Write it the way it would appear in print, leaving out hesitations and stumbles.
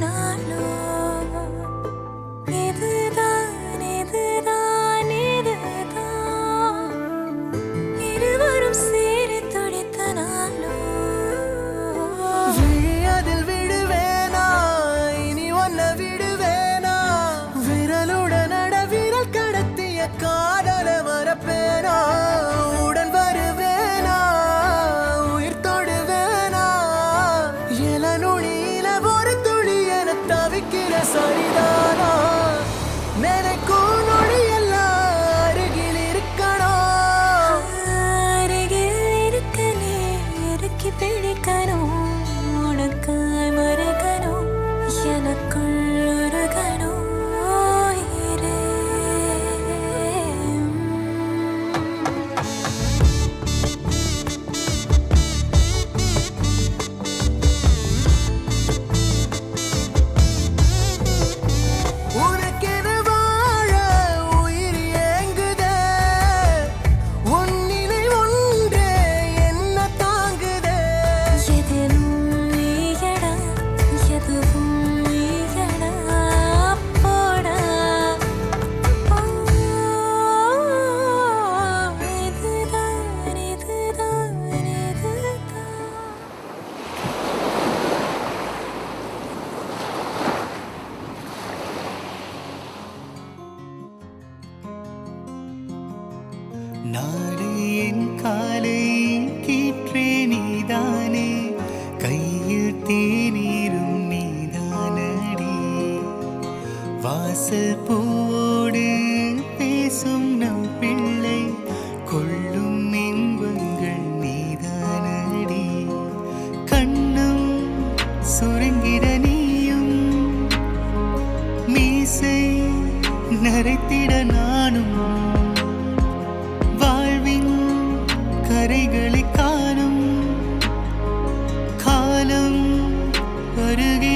நாளோ இதுதான் இதுதான் இதுதான் இருவரும் சேரி துடித்த நாளோ அதில் விடுவேனா இனி ஒன்ன விடுவேனா விரலுடன் விரல் கடத்திய காதல மறப்பேனா உடன் வருவேனா உயிர் தொடுவேனா எல நுழியில ஒரு துளி என தவிக்கிற சரிதானா நினைக்கும் நொடி எல்லாம் அருகில் இருக்கணும் அருகில் இருக்கனே இறுக்கி பிடிக்கணும் உனக்காய் மறைக்கணும் எனக்குள் உருகணும் உயிரே. உனக்கென வாழ உயிர் ஏங்குதே உன் நினைவு ஒன்றே என்ன தாங்குதே எதிலும் நீயடா எதுவும் நீயடா போடா இதுதான் இதுதான் இதுதான் நாடு என் காலை கீற்றே நீதானே கையில் தேநீரும் நீதானடி வாசல் பூவோடு பேசும் நம் பிள்ளை கொள்ளும் இன்பங்கள் நீதானடி கண்ணும் சுருங்கிட நீயும் மீசை நரைத்திட நானும் வாழ்வின் கரைகளை காணும் காலம் அருகே